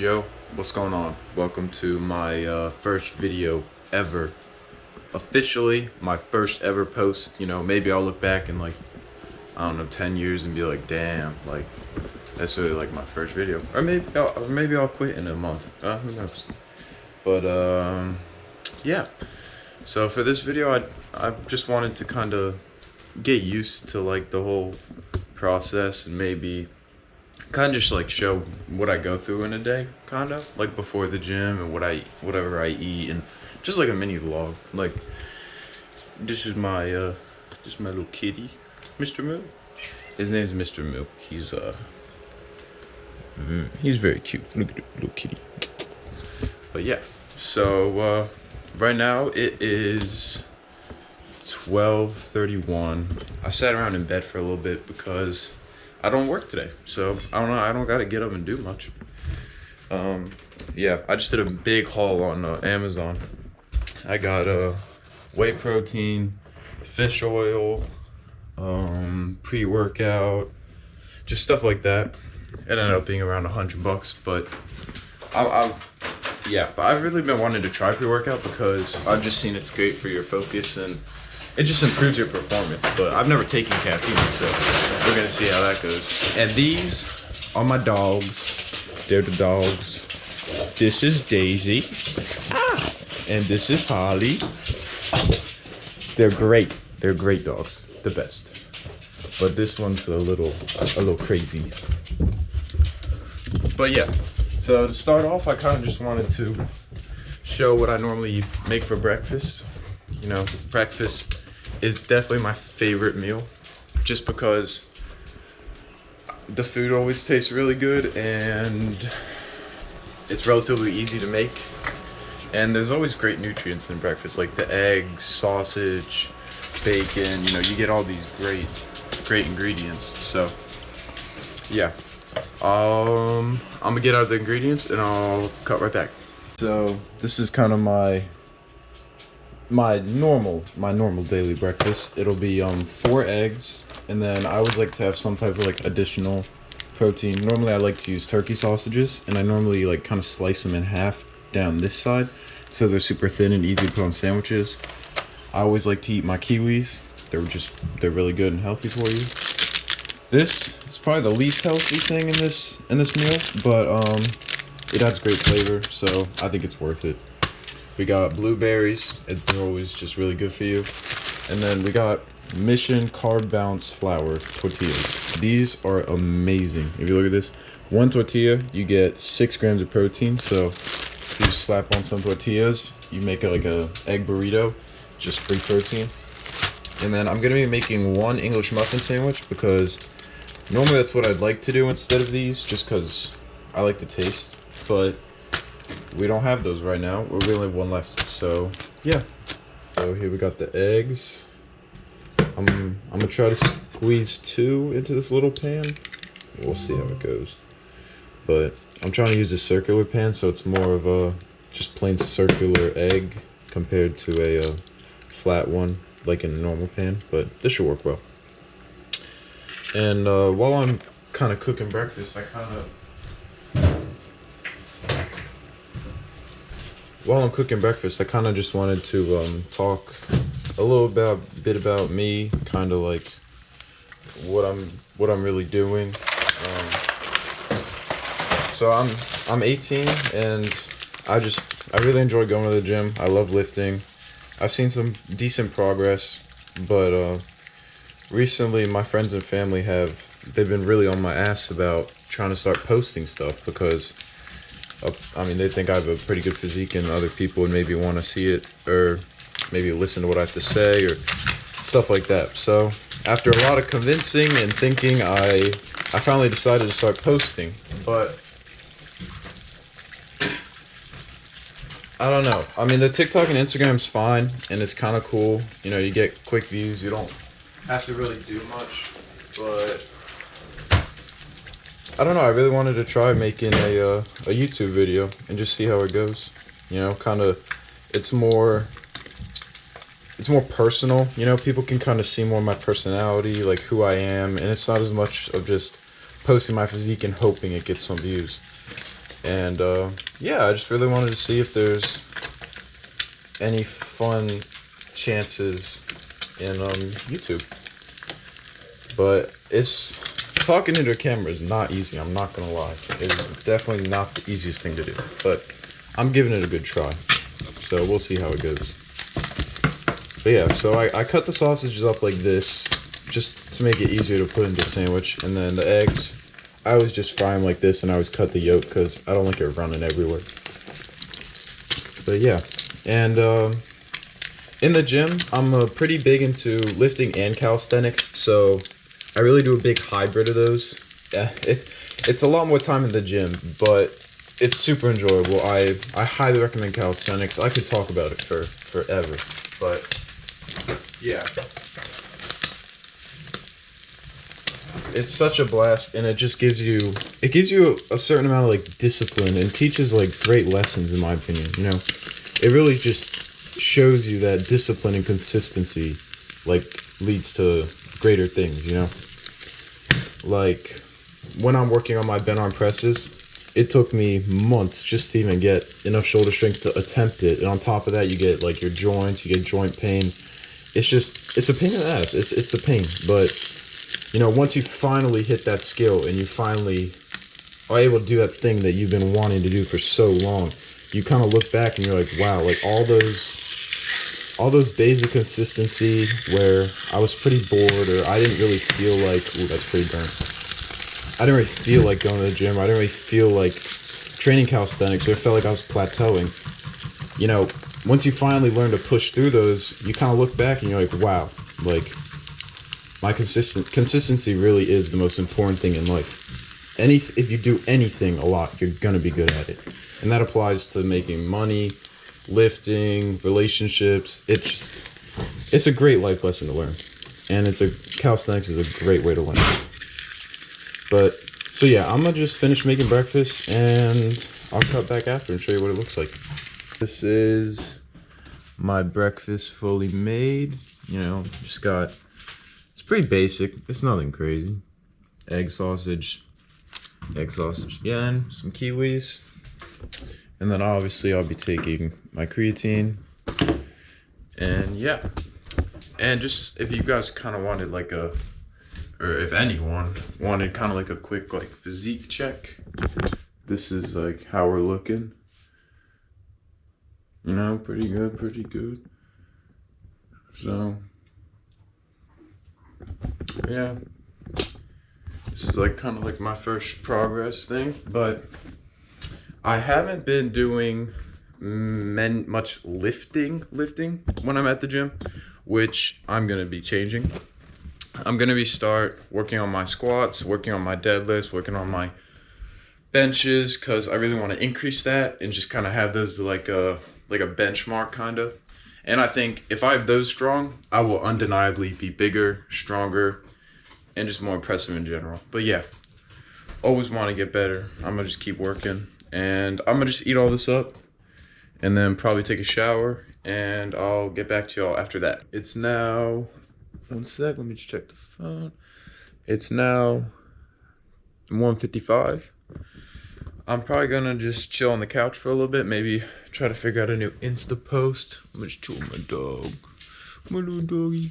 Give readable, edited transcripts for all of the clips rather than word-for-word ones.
Yo, what's going on? Welcome to my first video ever. Officially, my first ever post. You know, maybe I'll look back in like, I don't know, 10 years and be like, damn, like, that's really like my first video. Or maybe I'll quit in a month. Who knows? But, yeah. So for this video, I just wanted to kind of get used to like the whole process and maybe kind of just like show what I go through in a day, kind of like before the gym and whatever I eat, and just like a mini vlog. Like this is my just my little kitty, Mr. Milk. His name's Mr. Milk. He's very cute. Look at the little kitty. But yeah, so right now it is 12:31. I sat around in bed for a little bit because I don't work today, so I don't know. I don't gotta get up and do much. Yeah, I just did a big haul on Amazon. I got whey protein, fish oil, pre-workout, just stuff like that. It ended up being around $100, but but I've really been wanting to try pre-workout because I've just seen it's great for your focus and it just improves your performance. But I've never taken caffeine, so we're gonna see how that goes. And these are my dogs. They're the dogs. This is Daisy. And this is Holly. They're great. They're great dogs. The best. But this one's a little crazy. But yeah. So to start off, I kind of just wanted to show what I normally make for breakfast. You know, breakfast is definitely my favorite meal just because the food always tastes really good and it's relatively easy to make. And there's always great nutrients in breakfast, like the eggs, sausage, bacon, you know, you get all these great ingredients. So yeah. I'm gonna get out the ingredients and I'll cut right back. So this is kind of my normal daily breakfast. It'll be 4 eggs, and then I always like to have some type of like additional protein. Normally I like to use turkey sausages, and I normally like kind of slice them in half down this side so they're super thin and easy to put on sandwiches. I always like to eat my kiwis. They're really good and healthy for you. This is probably the least healthy thing in this meal, but it adds great flavor, so I think it's worth it. We got blueberries, they're always just really good for you. And then we got Mission Carb Balance Flour tortillas. These are amazing. If you look at this, 1 tortilla, you get 6 grams of protein. So if you just slap on some tortillas, you make it like a egg burrito, just free protein. And then I'm gonna be making 1 English muffin sandwich because normally that's what I'd like to do instead of these, just because I like the taste. But we don't have those right now. We only have 1 left. So yeah. So here we got the eggs. I'm gonna try to squeeze 2 into this little pan. We'll see how it goes. But I'm trying to use a circular pan, so it's more of a just plain circular egg compared to a flat one like in a normal pan. But this should work well. And while I'm kind of cooking breakfast, I just wanted to talk a little bit about me, kind of like what I'm really doing. So I'm 18 and I really enjoy going to the gym. I love lifting. I've seen some decent progress, but recently my friends and family they've been really on my ass about trying to start posting stuff because they think I have a pretty good physique and other people would maybe want to see it or maybe listen to what I have to say or stuff like that. So after a lot of convincing and thinking, I finally decided to start posting. But I don't know. I mean, the TikTok and Instagram's fine and it's kind of cool. You know, you get quick views. You don't have to really do much. But I don't know. I really wanted to try making a YouTube video and just see how it goes. You know, kind of, it's more personal. You know, people can kind of see more of my personality, like who I am, and it's not as much of just posting my physique and hoping it gets some views. And yeah, I just really wanted to see if there's any fun chances in YouTube. But talking into a camera is not easy, I'm not gonna lie. It's definitely not the easiest thing to do, but I'm giving it a good try. So we'll see how it goes. But yeah, so I cut the sausages up like this, just to make it easier to put into a sandwich. And then the eggs, I always just fry them like this, and I always cut the yolk because I don't like it running everywhere. But yeah, and in the gym, I'm pretty big into lifting and calisthenics, so I really do a big hybrid of those. Yeah, it's a lot more time in the gym, but it's super enjoyable. I highly recommend calisthenics. I could talk about it for forever, but yeah. It's such a blast, and it just gives you a certain amount of like discipline and teaches like great lessons, in my opinion. You know, it really just shows you that discipline and consistency like leads to greater things, you know? Like when I'm working on my bent arm presses, it took me months just to even get enough shoulder strength to attempt it. And on top of that, you get like your joints, you get joint pain. It's a pain in the ass. It's a pain, but you know, once you finally hit that skill and you finally are able to do that thing that you've been wanting to do for so long, you kind of look back and you're like, wow, like all those days of consistency where I was pretty bored, or I didn't really feel like, ooh, that's pretty burnt. I didn't really feel like going to the gym. I didn't really feel like training calisthenics, or it felt like I was plateauing. You know, once you finally learn to push through those, you kind of look back and you're like, wow, like my consistency really is the most important thing in life. If you do anything a lot, you're gonna be good at it, and that applies to making money, lifting, relationships. It's a great life lesson to learn, and calisthenics is a great way to learn. But so yeah, I'm gonna just finish making breakfast, and I'll cut back after and show you what it looks like. This is my breakfast fully made. You know, it's pretty basic. It's nothing crazy. Egg sausage again, some kiwis, and then obviously I'll be taking my creatine. And yeah, and just if you guys kind of wanted like or if anyone wanted kind of like a quick like physique check, this is like how we're looking. You know, pretty good. So yeah, this is like kind of like my first progress thing, but I haven't been doing much lifting when I'm at the gym, which I'm gonna be changing. I'm gonna start working on my squats, working on my deadlifts, working on my benches, because I really want to increase that and just kind of have those like a benchmark kind of. And I think if I have those strong, I will undeniably be bigger, stronger, and just more impressive in general. But yeah, always want to get better. I'm gonna just keep working, and I'm gonna just eat all this up and then probably take a shower, and I'll get back to y'all after that. It's now, one sec, let me just check the phone. It's now 1:55. I'm probably gonna just chill on the couch for a little bit, maybe try to figure out a new Insta post. I'm gonna just chill with my dog. My little doggy.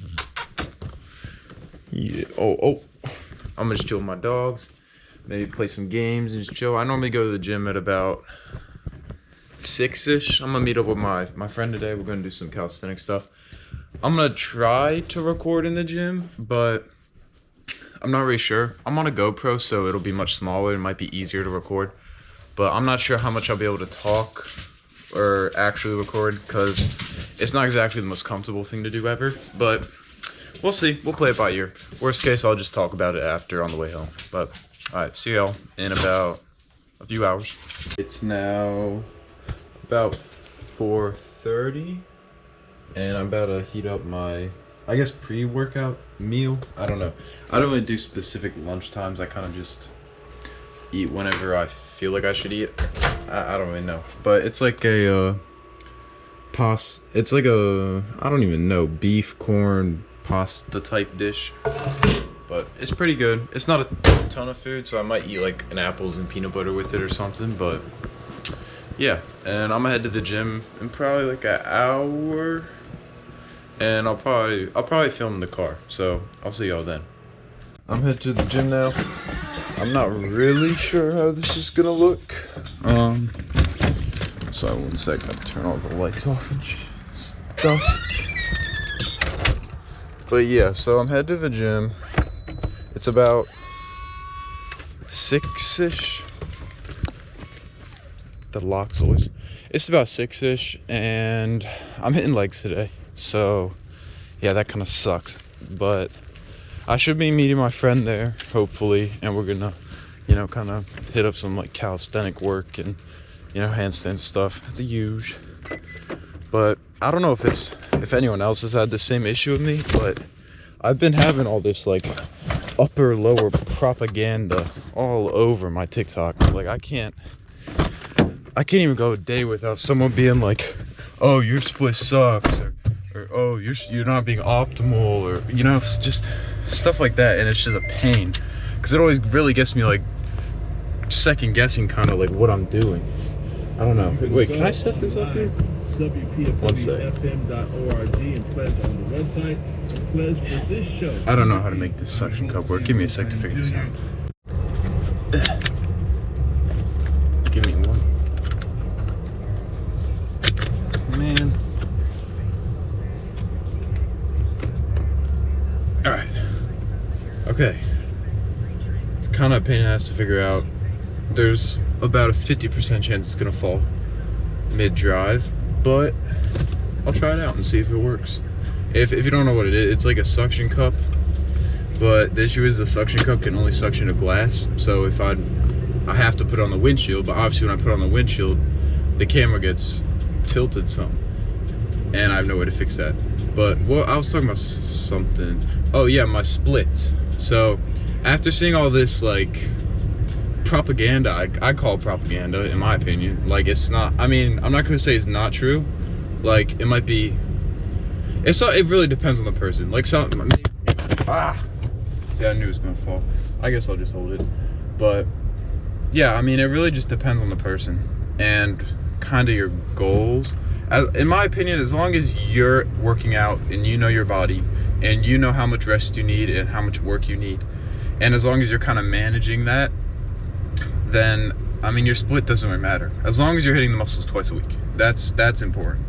Yeah, oh. I'm gonna just chill with my dogs, maybe play some games and just chill. I normally go to the gym at about 6-ish. I'm gonna meet up with my friend today. We're gonna do some calisthenic stuff. I'm gonna try to record in the gym, but I'm not really sure. I'm on a GoPro, so it'll be much smaller. It might be easier to record, but I'm not sure how much I'll be able to talk or actually record, because it's not exactly the most comfortable thing to do ever, but we'll see. We'll play it by ear. Worst case, I'll just talk about it after on the way home. But all right, see y'all in about a few hours. It's now about 4:30, and I'm about to heat up my, I guess, pre-workout meal. I don't know. I don't really do specific lunch times. I kind of just eat whenever I feel like I should eat. I don't really know, but it's like a it's like a, I don't even know, beef, corn, pasta type dish, but it's pretty good. It's not a ton of food, so I might eat like an apples and peanut butter with it or something, but yeah, and I'm gonna head to the gym in probably like an hour, and I'll probably film in the car. So I'll see y'all then. I'm headed to the gym now. I'm not really sure how this is gonna look. So 1 second, I'll turn all the lights off and stuff. But yeah, so I'm headed to the gym. It's about 6-ish. The lock's always. It's about 6-ish, and I'm hitting legs today. So yeah, that kind of sucks. But I should be meeting my friend there, hopefully, and we're gonna, kind of hit up some like calisthenic work and, handstand stuff. It's a huge. But I don't know if anyone else has had the same issue with me, but I've been having all this like upper lower propaganda all over my TikTok. Like I can't even go a day without someone being like, "Oh, your split sucks," or "Oh, you're not being optimal," or it's just stuff like that, and it's just a pain because it always really gets me like second guessing kind of like what I'm doing. I don't know. Wait, can I set this up here? WPFM.org and pledge on the website. Pledge for this show. I don't know how to make this suction cup work. Give me a sec to figure this out. Give me one. Man. Alright. Okay. It's kind of a pain in the ass to figure out. There's about a 50% chance it's gonna fall mid-drive, but I'll try it out and see if it works. If you don't know what it is, it's like a suction cup, but the issue is the suction cup can only suction a glass. So if I have to put it on the windshield, but obviously when I put it on the windshield, the camera gets tilted some, and I have no way to fix that. But I was talking about something. Oh yeah, my splits. So after seeing all this like propaganda, I call it propaganda in my opinion. Like it's not. I mean, I'm not gonna say it's not true. Like it might be. It really depends on the person. Like some. Maybe, See, I knew it was gonna fall. I guess I'll just hold it. But yeah, I mean, it really just depends on the person and kind of your goals. In my opinion, as long as you're working out and you know your body and you know how much rest you need and how much work you need, and as long as you're kind of managing that, then I mean your split doesn't really matter. As long as you're hitting the muscles twice a week, that's important.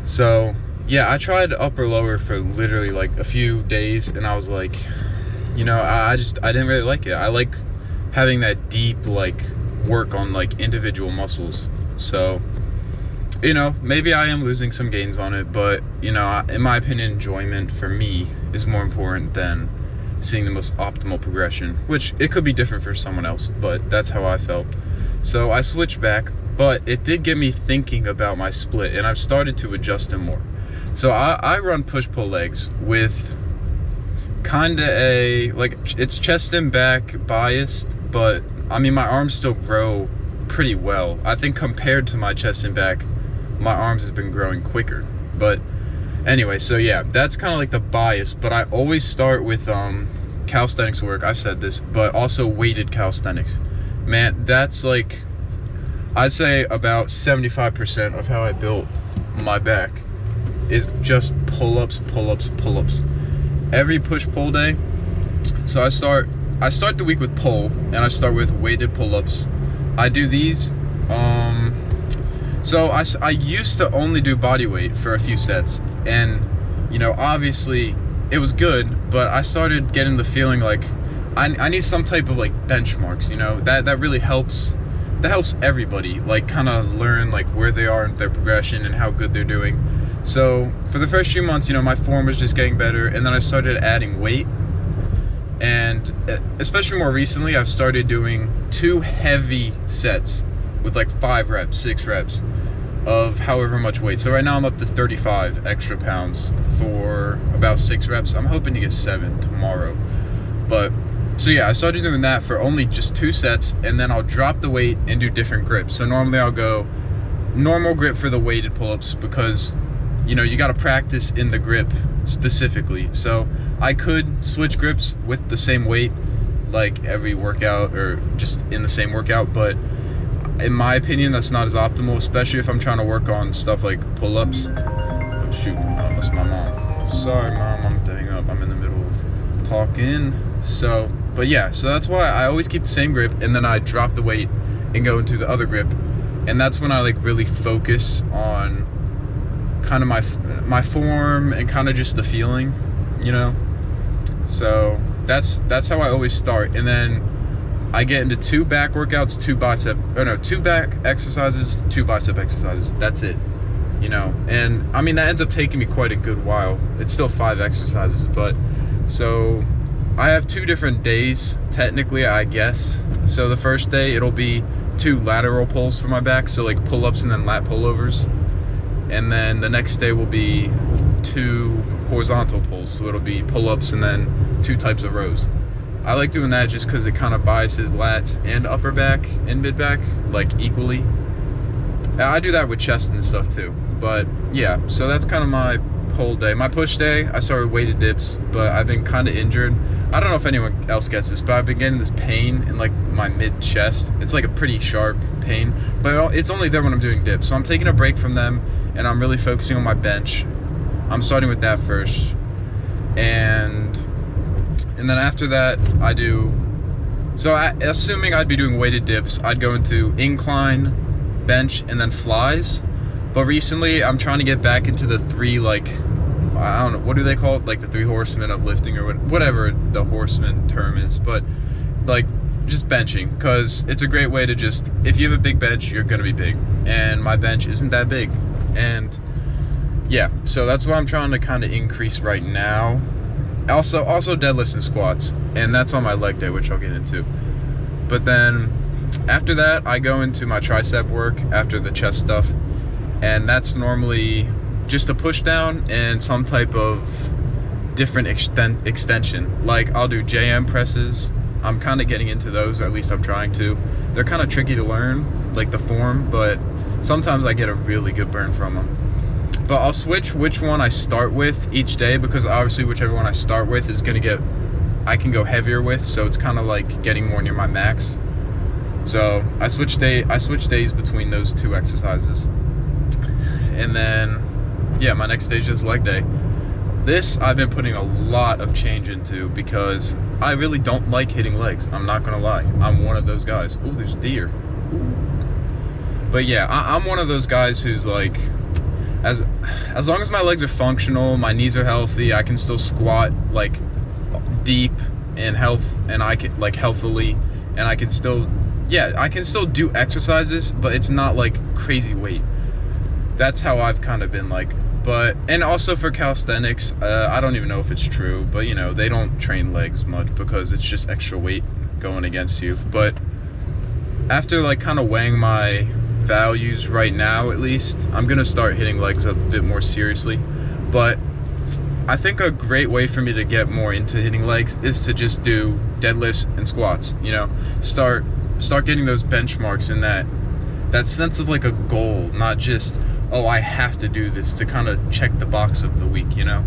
So yeah, I tried upper lower for literally like a few days, and I was like, I didn't really like it. I like having that deep like work on like individual muscles. So maybe I am losing some gains on it, but in my opinion, enjoyment for me is more important than seeing the most optimal progression, which it could be different for someone else, but that's how I felt. So I switched back, but it did get me thinking about my split, and I've started to adjust it more. So I run push-pull legs with kind of it's chest and back biased, but I mean my arms still grow pretty well. I think compared to my chest and back, my arms have been growing quicker. But anyway, so yeah, that's kind of like the bias, but I always start with calisthenics work. I've said this, but also weighted calisthenics. Man, that's like, I'd say about 75% of how I built my back is just pull-ups, pull-ups, pull-ups. Every push-pull day. So I start the week with pull, and I start with weighted pull-ups. I do these. So I used to only do body weight for a few sets, and obviously it was good, but I started getting the feeling like I need some type of like benchmarks. That really helps. That helps everybody like kind of learn like where they are in their progression and how good they're doing. So for the first few months, my form was just getting better, and then I started adding weight, and especially more recently, I've started doing 2 heavy sets with like 5 reps, 6 reps of however much weight. So right now I'm up to 35 extra pounds for about 6 reps. I'm hoping to get 7 tomorrow. But so yeah, I started doing that for only just 2 sets, and then I'll drop the weight and do different grips. So normally I'll go normal grip for the weighted pull-ups because you got to practice in the grip specifically. So I could switch grips with the same weight like every workout or just in the same workout, but in my opinion, that's not as optimal, especially if I'm trying to work on stuff like pull-ups. Oh shoot, that's my mom. Sorry mom, I'm hang up, I'm in the middle of talking. So, but yeah, so that's why I always keep the same grip, and then I drop the weight and go into the other grip, and that's when I like really focus on kind of my form and kind of just the feeling, you know. So that's how I always start, and then I get into 2 back workouts, 2 back exercises, 2 bicep exercises. That's it, you know. And I mean, that ends up taking me quite a good while. It's still 5 exercises, but so I have 2 different days technically, I guess. So the first day it'll be 2 lateral pulls for my back, so like pull-ups and then lat pullovers. And then the next day will be 2 horizontal pulls, so it'll be pull-ups and then 2 types of rows. I like doing that just because it kind of biases lats and upper back and mid back like equally. I do that with chest and stuff too. But yeah, so that's kind of my whole day. My push day, I started weighted dips, but I've been kind of injured. I don't know if anyone else gets this, but I've been getting this pain in like my mid chest. It's like a pretty sharp pain, but it's only there when I'm doing dips. So I'm taking a break from them, and I'm really focusing on my bench. I'm starting with that first, and then after that I do, so assuming I'd be doing weighted dips, I'd go into incline, bench, and then flies. But recently I'm trying to get back into the 3, like, I don't know, what do they call it, like the 3 horsemen of lifting, or whatever the horseman term is, but like just benching, because it's a great way to just, if you have a big bench, you're gonna be big, and my bench isn't that big. And yeah, so that's what I'm trying to kind of increase right now. Also deadlifts and squats, and that's on my leg day, which I'll get into. But then after that, I go into my tricep work after the chest stuff, and that's normally just a push down and some type of different extension. Like I'll do JM presses. I'm kind of getting into those, or at least I'm trying to. They're kind of tricky to learn, like the form, but sometimes I get a really good burn from them. But I'll switch which one I start with each day, because obviously whichever one I start with is gonna I can go heavier with, so it's kind of like getting more near my max. So I switch days between those 2 exercises. And then yeah, my next day is just leg day. This I've been putting a lot of change into, because I really don't like hitting legs. I'm not gonna lie, I'm one of those guys. Ooh, there's deer. Ooh. But yeah, I'm one of those guys who's like, as long as my legs are functional, my knees are healthy, I can still squat like deep and I can like healthily, and I can still do exercises, but it's not like crazy weight. That's how I've kind of been like. But, and also for calisthenics, I don't even know if it's true, but you know, they don't train legs much because it's just extra weight going against you. But after like kind of weighing my values right now, at least, I'm gonna start hitting legs a bit more seriously. But I think a great way for me to get more into hitting legs is to just do deadlifts and squats, you know. Start getting those benchmarks and that sense of like a goal, not just, oh, I have to do this to kind of check the box of the week, you know.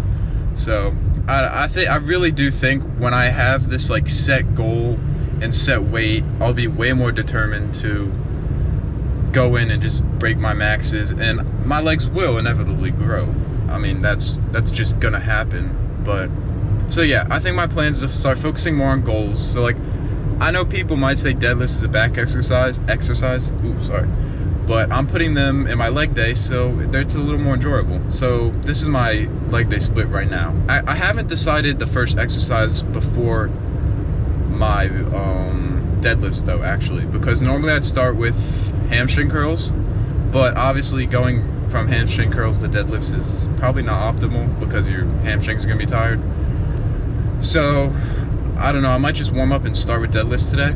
So I really do think when I have this like set goal and set weight, I'll be way more determined to go in and just break my maxes, and my legs will inevitably grow. I mean, that's just gonna happen. But so yeah, I think my plan is to start focusing more on goals. So like, I know people might say deadlifts is a back exercise. Ooh, sorry. But I'm putting them in my leg day, so it's a little more enjoyable. So this is my leg day split right now. I haven't decided the first exercise before my deadlifts though, actually, because normally I'd start with hamstring curls, but obviously going from hamstring curls to deadlifts is probably not optimal because your hamstrings are gonna be tired. So I don't know, I might just warm up and start with deadlifts today.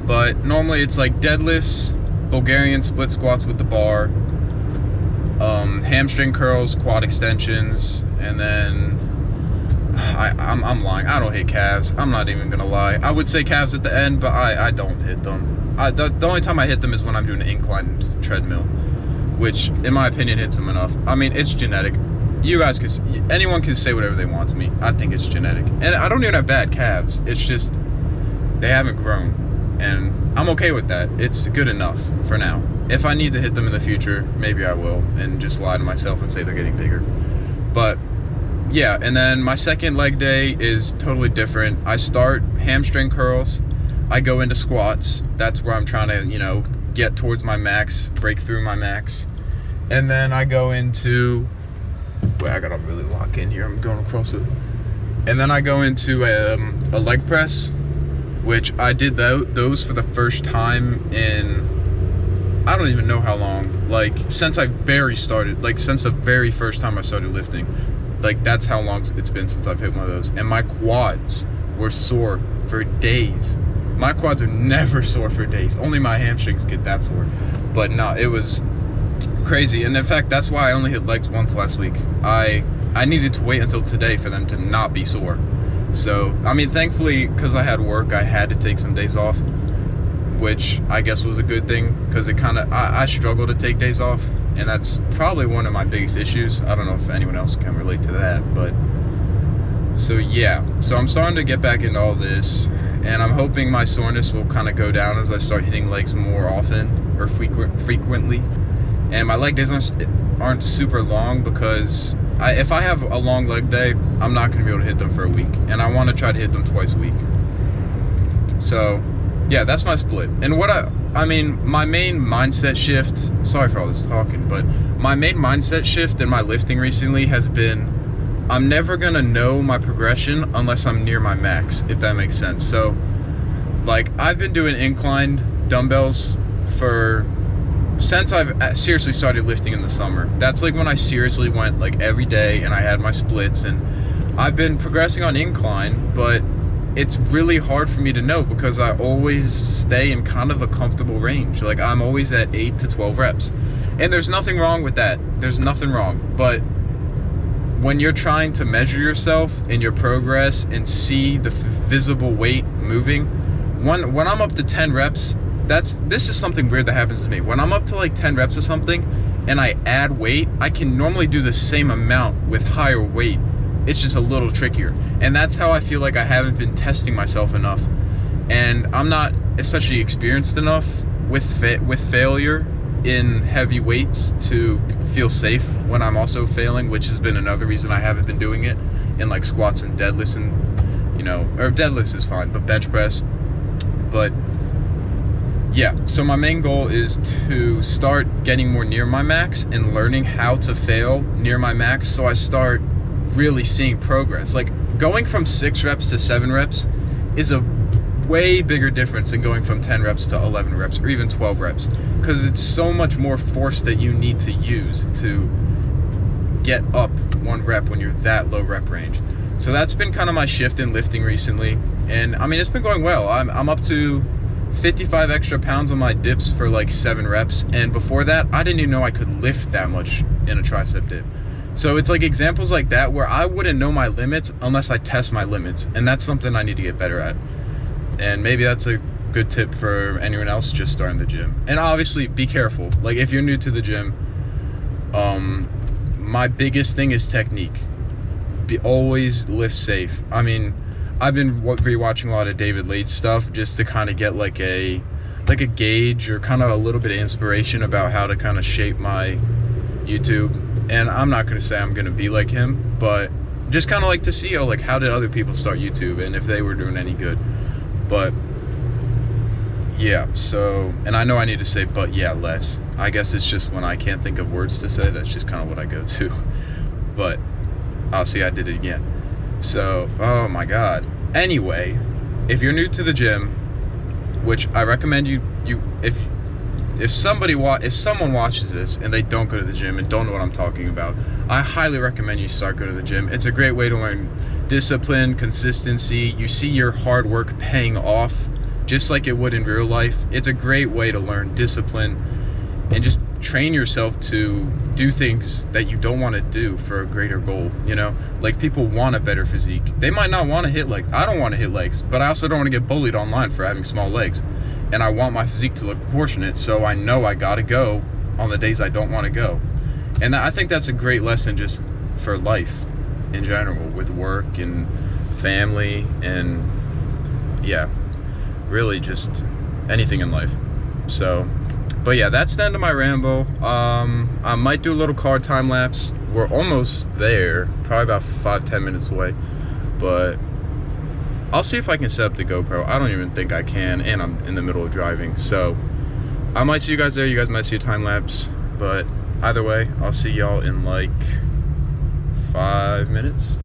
But normally it's like deadlifts, Bulgarian split squats with the bar, hamstring curls, quad extensions, and then I'm lying. I don't hit calves. I'm not even gonna lie. I would say calves at the end, but I don't hit them. The only time I hit them is when I'm doing an inclined treadmill, which in my opinion hits them enough. I mean, it's genetic. You guys anyone can say whatever they want to me. I think it's genetic, and I don't even have bad calves. It's just they haven't grown, and I'm okay with that. It's good enough for now. If I need to hit them in the future, maybe I will, and just lie to myself and say they're getting bigger. But yeah, and then my second leg day is totally different. I start hamstring curls. I go into squats. That's where I'm trying to, you know, get towards my max, break through my max. And then I go into, wait, I gotta really lock in here. I'm going across it. And then I go into a leg press, which I did those for the first time in, I don't even know how long. Like, since I since the very first time I started lifting. Like, that's how long it's been since I've hit one of those. And my quads were sore for days. My quads are never sore for days. Only my hamstrings get that sore. But no, it was crazy. And in fact, that's why I only hit legs once last week. I needed to wait until today for them to not be sore. So, I mean, thankfully, because I had work, I had to take some days off, which I guess was a good thing, because it kind of, I struggle to take days off, and that's probably one of my biggest issues. I don't know if anyone else can relate to that, but so yeah. So I'm starting to get back into all this, and I'm hoping my soreness will kind of go down as I start hitting legs more often or frequently. And my leg days aren't super long, because if I have a long leg day, I'm not going to be able to hit them for a week, and I want to try to hit them twice a week. So yeah, that's my split. And what I mean, my main mindset shift, sorry for all this talking, but my main mindset shift in my lifting recently has been, I'm never going to know my progression unless I'm near my max, if that makes sense. So, like, I've been doing inclined dumbbells since I've seriously started lifting in the summer. That's like when I seriously went like every day and I had my splits, and I've been progressing on incline, but it's really hard for me to know because I always stay in kind of a comfortable range. Like, I'm always at 8 to 12 reps. And there's nothing wrong with that. There's nothing wrong. But when you're trying to measure yourself and your progress and see the visible weight moving, when I'm up to 10 reps, this is something weird that happens to me. When I'm up to like 10 reps of something and I add weight, I can normally do the same amount with higher weight. It's just a little trickier. And that's how I feel like I haven't been testing myself enough. And I'm not especially experienced enough with failure in heavy weights to feel safe when I'm also failing, which has been another reason I haven't been doing it in like squats and deadlifts, and, you know, or deadlifts is fine, but bench press. But yeah, so my main goal is to start getting more near my max and learning how to fail near my max, so I start really seeing progress. Like, going from 6 reps to 7 reps is a way bigger difference than going from 10 reps to 11 reps or even 12 reps, because it's so much more force that you need to use to get up 1 rep when you're that low rep range. So that's been kind of my shift in lifting recently, and I mean, it's been going well. I'm up to 55 extra pounds on my dips for like 7 reps, and before that I didn't even know I could lift that much in a tricep dip. So it's like examples like that where I wouldn't know my limits unless I test my limits, and that's something I need to get better at. And maybe that's a good tip for anyone else just starting the gym. And obviously, be careful. Like, if you're new to the gym, my biggest thing is technique. Always lift safe. I mean, I've been rewatching a lot of David Late's stuff just to kind of get like a gauge or kind of a little bit of inspiration about how to kind of shape my YouTube. And I'm not going to say I'm going to be like him, but just kind of like to see, like, how did other people start YouTube and if they were doing any good. But yeah, so, and I know I need to say but yeah less. I guess it's just when I can't think of words to say, that's just kind of what I go to. But I'll see, I did it again. So, oh my god. Anyway, if you're new to the gym, which I recommend if someone watches this and they don't go to the gym and don't know what I'm talking about, I highly recommend you start going to the gym. It's a great way to learn discipline, consistency. You see your hard work paying off just like it would in real life. It's a great way to learn discipline and just train yourself to do things that you don't want to do for a greater goal, you know? Like, people want a better physique. They might not want to hit legs. I don't want to hit legs, but I also don't want to get bullied online for having small legs. And I want my physique to look proportionate, so I know I gotta go on the days I don't want to go. And I think that's a great lesson just for life in general, with work and family, and yeah, really just anything in life. So, but yeah, that's the end of my ramble. I might do a little car time lapse. We're almost there, probably about 5-10 minutes away, but I'll see if I can set up the GoPro. I don't even think I can, and I'm in the middle of driving, so I might see you guys there. You guys might see a time lapse, but either way, I'll see y'all in like 5 minutes.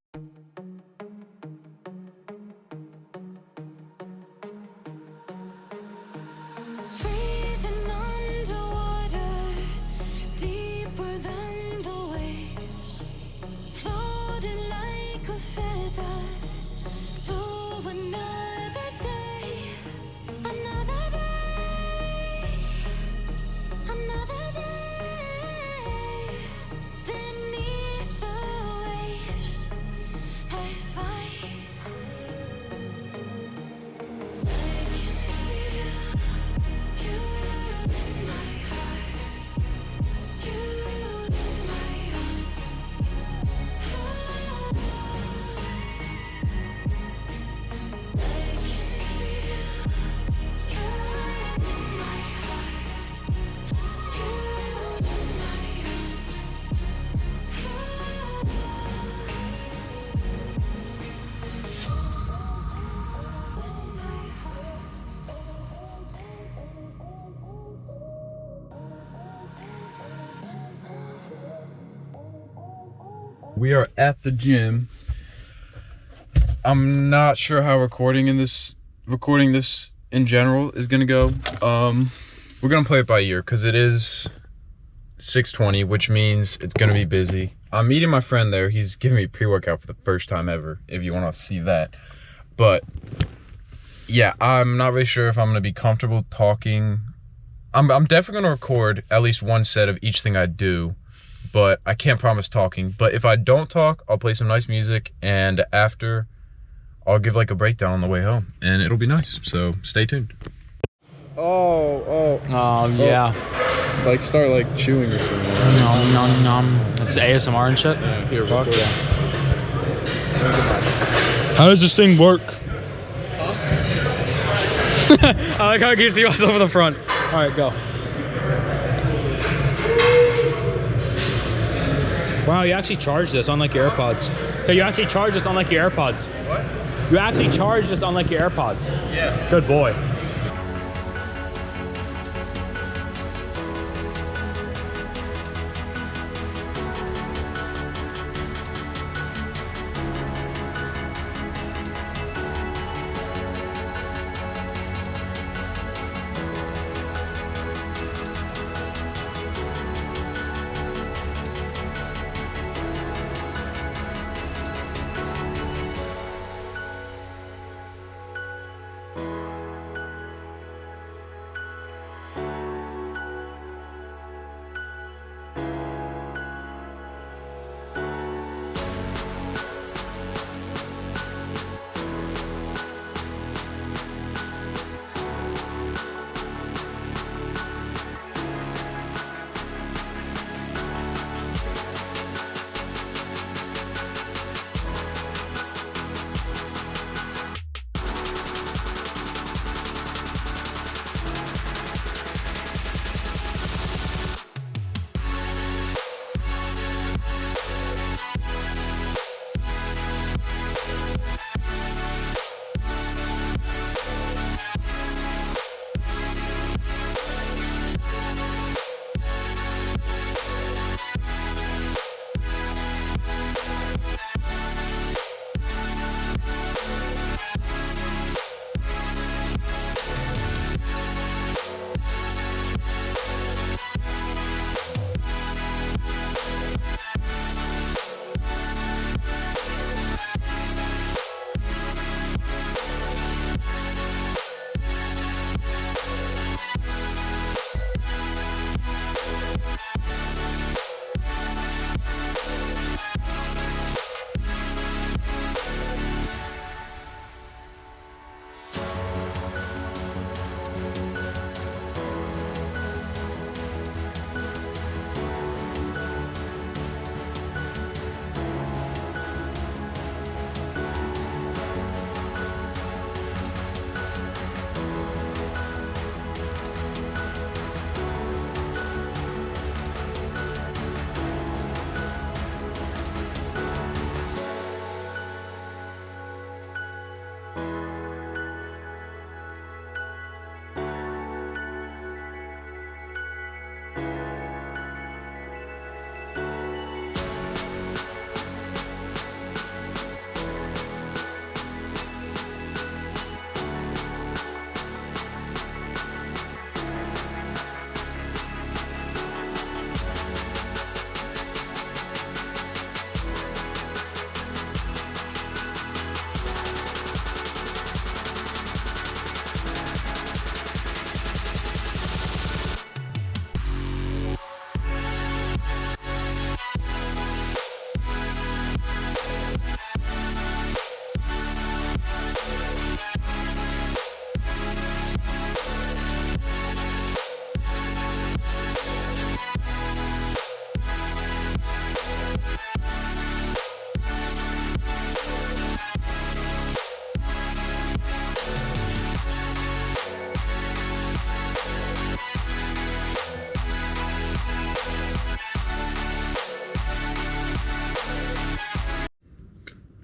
We are at the gym. I'm not sure how recording this in general is gonna go. We're gonna play it by ear because it is 6:20, which means it's gonna be busy. I'm meeting my friend there. He's giving me pre-workout for the first time ever, if you want to see that. But yeah, I'm not really sure if I'm gonna be comfortable talking. I'm definitely gonna record at least one set of each thing I do, but I can't promise talking. But if I don't talk, I'll play some nice music, and after, I'll give like a breakdown on the way home, and it'll be nice. So stay tuned. Oh, yeah. like start like chewing or something. Nom. It's ASMR and shit. Yeah, here, Fuck record. yeah. How does this thing work? I like how I can see myself in the front. All right, go. Wow, you actually charge this unlike your AirPods. So you actually charge this unlike your AirPods. What? You actually charge this unlike your AirPods. Yeah. Good boy.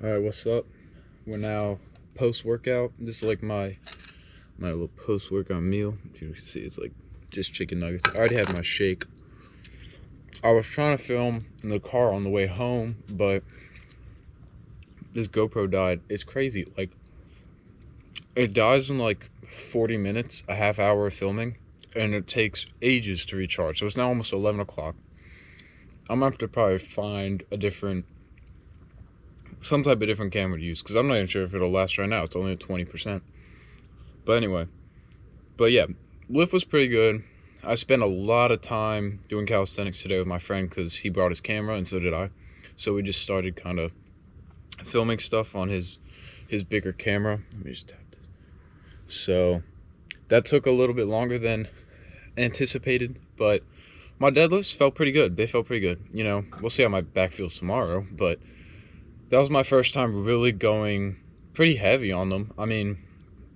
Alright, what's up? We're now post-workout. This is like my little post-workout meal. If you can see, it's like just chicken nuggets. I already had my shake. I was trying to film in the car on the way home, but this GoPro died. It's crazy. Like, it dies in like 40 minutes, a half hour of filming, and it takes ages to recharge. So it's now almost 11 o'clock. I'm gonna have to probably find some type of different camera to use, because I'm not even sure if it'll last right now. It's only at 20%. But anyway, yeah, lift was pretty good. I spent a lot of time doing calisthenics today with my friend because he brought his camera and so did I. So we just started kind of filming stuff on his bigger camera. Let me just tap this. So that took a little bit longer than anticipated, but my deadlifts felt pretty good. They felt pretty good. You know, we'll see how my back feels tomorrow, but that was my first time really going pretty heavy on them. I mean,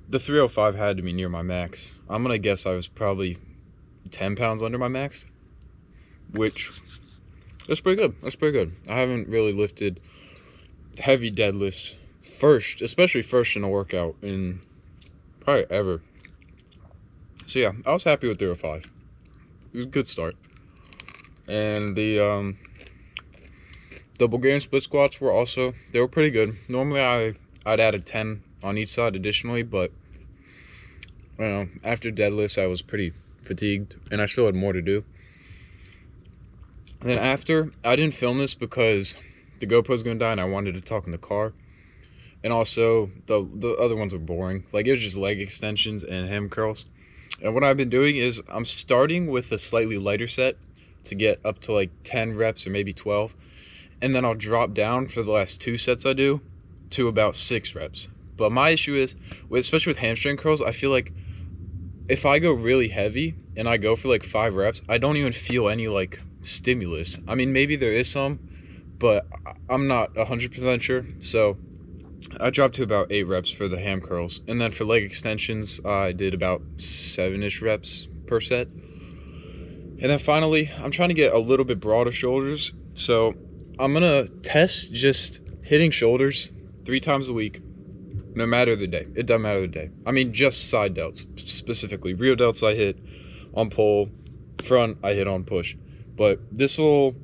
the 305 had to be near my max. I'm going to guess I was probably 10 pounds under my max, which that's pretty good. That's pretty good. I haven't really lifted heavy deadlifts especially first in a workout in probably ever. So yeah, I was happy with 305. It was a good start. And the double Bulgarian split squats they were pretty good. Normally I'd add a 10 on each side additionally, but you know, after deadlifts I was pretty fatigued and I still had more to do. And then after, I didn't film this because the GoPro's gonna die and I wanted to talk in the car. And also the other ones were boring. Like, it was just leg extensions and ham curls. And what I've been doing is I'm starting with a slightly lighter set to get up to like 10 reps or maybe 12. And then I'll drop down for the last 2 sets I do to about 6 reps. But my issue is, especially with hamstring curls, I feel like if I go really heavy and I go for like 5 reps, I don't even feel any like stimulus. I mean, maybe there is some, but I'm not 100% sure. So I dropped to about 8 reps for the ham curls. And then for leg extensions, I did about 7-ish reps per set. And then finally, I'm trying to get a little bit broader shoulders. So I'm going to test just hitting shoulders 3 times a week, no matter the day. It doesn't matter the day. I mean, just side delts, specifically. Rear delts I hit on pull, front I hit on push. But this will,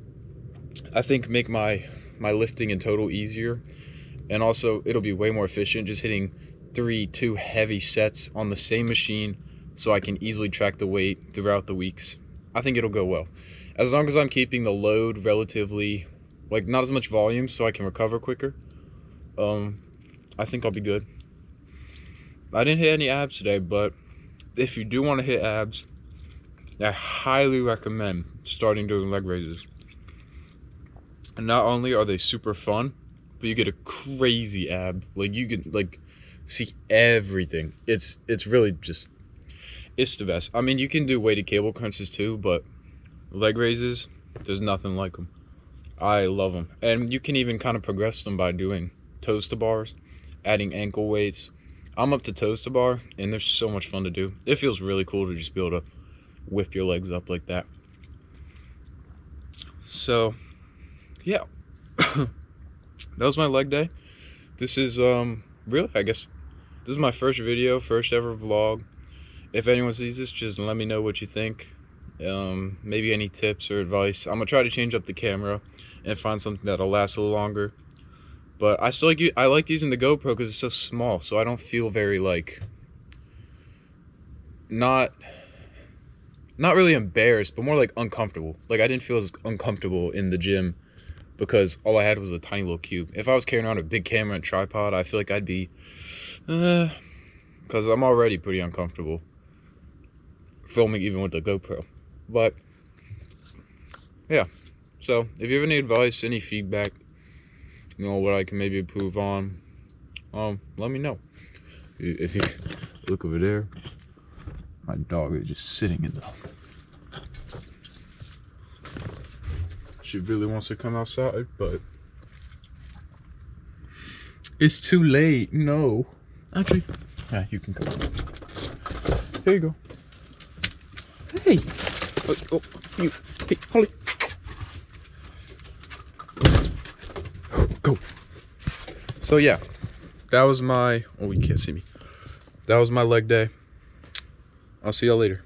I think, make my lifting in total easier. And also, it'll be way more efficient just hitting 2 heavy sets on the same machine so I can easily track the weight throughout the weeks. I think it'll go well. As long as I'm keeping the load relatively, like, not as much volume so I can recover quicker, I think I'll be good. I didn't hit any abs today, but if you do want to hit abs, I highly recommend starting doing leg raises. And not only are they super fun, but you get a crazy ab. Like, you can like see everything. It's really just, it's the best. I mean, you can do weighted cable crunches too, but leg raises, there's nothing like them. I love them. And you can even kind of progress them by doing toes to bars, adding ankle weights. I'm up to toes to bar, and they're so much fun to do. It feels really cool to just be able to whip your legs up like that. So, yeah. That was my leg day. This is, really, I guess, this is my first video, first ever vlog. If anyone sees this, just let me know what you think. Maybe any tips or advice. I'm gonna try to change up the camera and find something that'll last a little longer. But I like using the GoPro because it's so small, so I don't feel very, like, not really embarrassed, but more like uncomfortable. Like, I didn't feel as uncomfortable in the gym because all I had was a tiny little cube. If I was carrying around a big camera and tripod, I feel like I'd be, because I'm already pretty uncomfortable filming even with the GoPro. But yeah, so if you have any advice, any feedback, you know, what I can maybe improve on, let me know. If you look over there, my dog is just sitting in the, she really wants to come outside, but it's too late. No, actually, yeah, you can come. Here you go. Hey, hey, Holly, go. So yeah, that was my, oh, you can't see me. That was my leg day. I'll see y'all later.